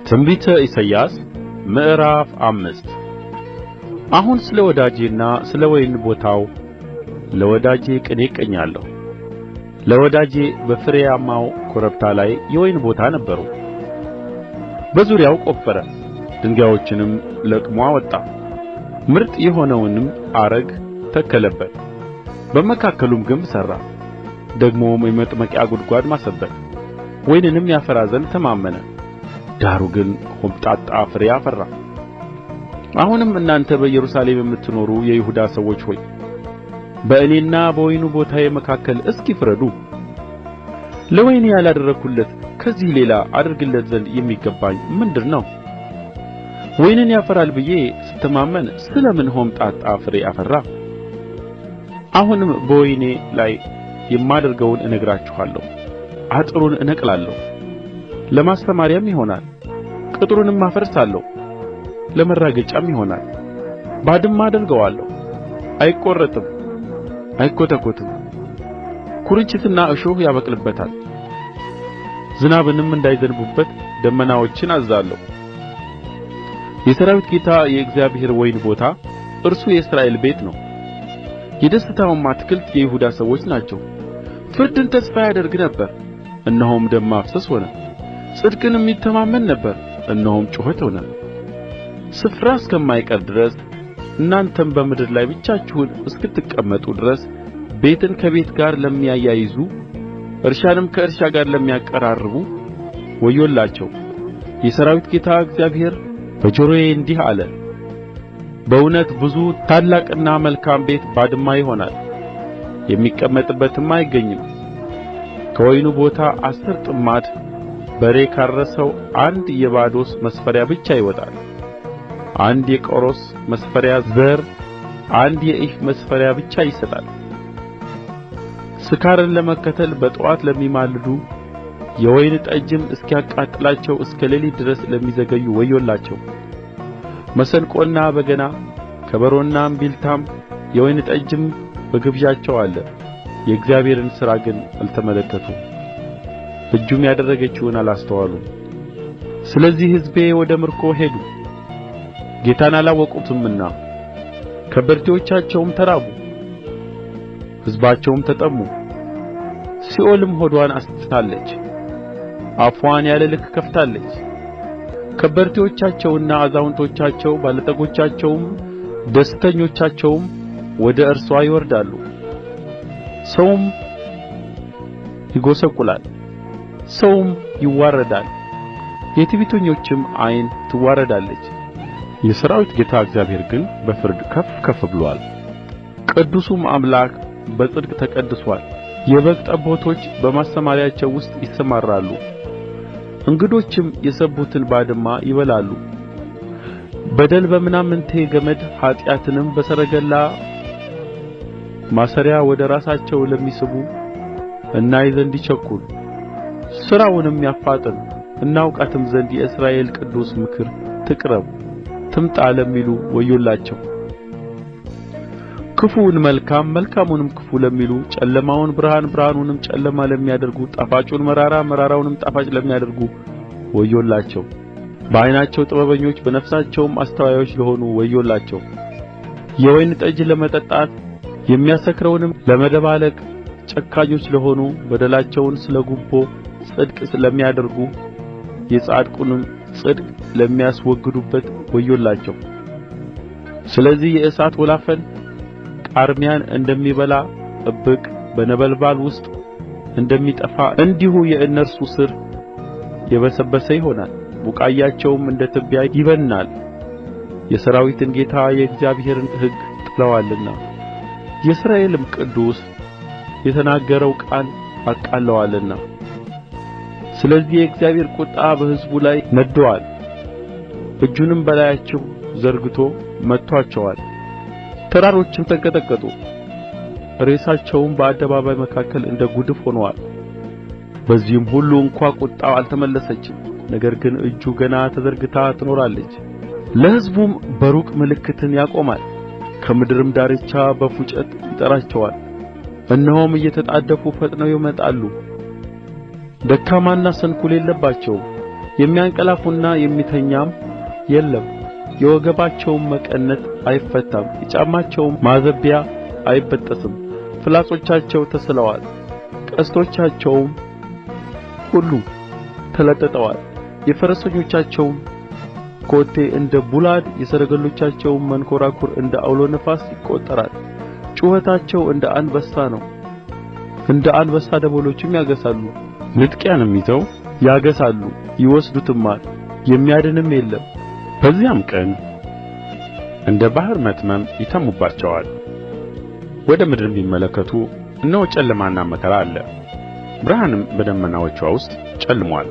ትንቢተ ኢሳይያስ ምዕራፍ 5 አሁን ስለ ወዳጄና ስለ ወይን ቦታው ለወዳጄ ቅኔ እቀኛለሁ። ለወዳጄ በፍሬያማው ኮረብታ ላይ የወይን ቦታ ነበረው። በዙሪያው ቆፈረ፣ ድንጋዮችንም ለቅሞ አወጣ፣ ምርጥ የሆነውንም አረግ ተከለበት፣ በመካከሉም ግንብ ሠራ። ደግሞም የመጥመቂያ ጕድጓድ ማሰበት፣ ወይንንም ያፈራ ዘንድ ተማመነ። ዳሩ ግን ሆምጣጣ ፍሬ አፈራ። አሁንም እናንተ በኢየሩሳሌም የምትኖሩ የይሁዳ ሰዎች ሆይ በእኔና በወይኑ ቦታዬ መካከል እስኪ ፍረዱ። ለወይኔ ያላደረግሁለት ከዚህ ሌላ አደርግለት ዘንድ የሚገባኝ ምንድር ነው? ወይንን ያፈራል ብዬ ስተማመን ስለ ምን ሆምጣጣ ፍሬ አፈራ? አሁንም በወይኔ ላይ የማደርገውን እነግራችኋለሁ። አጥሩን እነቅላለሁ፣ ለማሰማርያም ይሆናል። ቅጥሩንም አፈርሳለሁ፣ ለመራገጫም ይሆናል። ባድማ አደርገዋለሁ፣ አይቈረጥም፣ አይኰተኰትም። ኵርንችትና እሾህ ያበቅልበታል። ዝናብንም እንዳይዘንቡበት ደመናዎችን አዝዛለሁ። የሠራዊት ጌታ የእግዚአብሔር ወይን ቦታ እርሱ የእስራኤል ቤት ነው። የደስታውም አትክልት የይሁዳ ሰዎች ናቸው። ፍርድን ተስፋ ያደርግ ነበር፣ እነሆም ደም ማፍሰስ ሆነ። ጽድቅንም ይተማመን ነበር፣ እነሆም ጩኸት ሆነ። ስፍራ እስከማይቀር ድረስ እናንተም በምድር ላይ ብቻችሁን እስክትቀመጡ ድረስ ቤትን ከቤት ጋር ለሚያያይዙ እርሻንም ከእርሻ ጋር ለሚያቀራርቡ ወዮላቸው። የሠራዊት ጌታ እግዚአብሔር በጆሮዬ እንዲህ አለ፣ በእውነት ብዙ ታላቅና መልካም ቤት ባድማ ይሆናል፣ የሚቀመጥበትም አይገኝም። ከወይኑ ቦታ 10 ጥማድ በሬ ካረሰው አንድ የባዶስ መስፈሪያ ብቻ ይወጣል። አንድ የቆሮስ መስፈሪያ ዘር አንድ የኢፍ መስፈሪያ ብቻ ይሰጣል። ስካርን ለመከተል በጠዋት ለሚማልዱ የወይን ጠጅም እስኪያቃጥላቸው እስከ ሌሊት ድረስ ለሚዘገዩ ወዮላቸው። መሰንቆና በገና ከበሮና እምቢልታም የወይን ጠጅም በግብዣቸው አለ፣ የእግዚአብሔርን ሥራ ግን አልተመለከቱም፣ እጁም ያደረገችውን አላስተዋሉም። ስለዚህ ሕዝቤ ወደ ምርኮ ሄዱ፣ ጌታን አላወቁትምና። ከበርቴዎቻቸውም ተራቡ፣ ሕዝባቸውም ተጠሙ። ሲኦልም ሆድዋን አስፍታለች፣ አፍዋን ያለ ልክ ከፍታለች። ከበርቴዎቻቸውና አዛውንቶቻቸው ባለጠጎቻቸውም ደስተኞቻቸውም ወደ እርስዋ ይወርዳሉ። ሰውም ይጐሰቍላል፣ ሰውም ይዋረዳል፣ የትዕቢተኞችም ዓይን ትዋረዳለች። የሠራዊት ጌታ እግዚአብሔር ግን በፍርድ ከፍ ከፍ ብሎአል፣ ቅዱሱም አምላክ በጽድቅ ተቀድሶአል። የበግ ጠቦቶች በማሰማርያቸው ውስጥ ይሰማራሉ፣ እንግዶችም የሰቡትን ባድማ ይበላሉ። በደል በምናምንቴ ገመድ ኃጢአትንም በሰረገላ ማሰሪያ ወደ ራሳቸው ለሚስቡ እናይ ዘንድ ይቸኵል፣ ሥራውንም ያፋጥን፣ እናውቃትም ዘንድ የእስራኤል ቅዱስ ምክር ትቅረብ ትምጣ ለሚሉ ወዮላቸው። ክፉውን መልካም መልካሙንም ክፉ ለሚሉ ጨለማውን ብርሃን ብርሃኑንም ጨለማ ለሚያደርጉ ጣፋጩን መራራ መራራውንም ጣፋጭ ለሚያደርጉ ወዮላቸው። በዓይናቸው ጥበበኞች በነፍሳቸውም አስተዋዮች ለሆኑ ወዮላቸው። የወይን ጠጅ ለመጠጣት የሚያሰክረውንም ለመደባለቅ ጨካኞች ለሆኑ በደላቸውን ስለ ጉቦ ጽድቅ ለሚያደርጉ የጻድቁንም ጽድቅ ለሚያስወግዱበት ወዮላቸው። ስለዚህ የእሳት ወላፈን ቃርሚያን እንደሚበላ እብቅ በነበልባል ውስጥ እንደሚጠፋ እንዲሁ የእነርሱ ሥር የበሰበሰ ይሆናል፣ ቡቃያቸውም እንደ ትቢያ ይበንናል። የሠራዊትን ጌታ የእግዚአብሔርን ሕግ ጥለዋልና የእስራኤልም ቅዱስ የተናገረው ቃል አቃልለዋልና። ስለዚህ የእግዚአብሔር ቍጣ በሕዝቡ ላይ ነድዶአል፣ እጁንም በላያቸው ዘርግቶ መትቶአቸዋል። ተራሮችም ተንቀጠቀጡ፣ ሬሳቸውም በአደባባይ መካከል እንደ ጕድፍ ሆኖአል። በዚህም ሁሉ እንኳ ቍጣው አልተመለሰችም፣ ነገር ግን እጁ ገና ተዘርግታ ትኖራለች። ለሕዝቡም በሩቅ ምልክትን ያቆማል፣ ከምድርም ዳርቻ በፉጨት ይጠራቸዋል። እነሆም እየተጣደፉ ፈጥነው ይመጣሉ፣ ደካማና ስንኵል የለባቸውም፣ የሚያንቀላፉና የሚተኛም የለም። የወገባቸውም መቀነት አይፈታም፣ የጫማቸውም ማዘቢያ አይበጠስም። ፍላጾቻቸው ተስለዋል፣ ቀስቶቻቸውም ሁሉ ተለጥጠዋል። የፈረሰኞቻቸውም ኮቴ እንደ ቡላድ፣ የሰረገሎቻቸውም መንኰራኵር እንደ ዐውሎ ነፋስ ይቈጠራል። ጩኸታቸው እንደ አንበሳ ነው፣ እንደ አንበሳ ደቦሎችም ያገሣሉ። ንጥቂያንም ይዘው ያገሣሉ ይወስዱትማል፣ የሚያድንም የለም። በዚያም ቀን እንደ ባሕር መትመም ይተምሙባቸዋል። ወደ ምድርም ቢመለከቱ እነሆ ጨለማና መከራ አለ፣ ብርሃንም በደመናዎችዋ ውስጥ ጨልሞአል።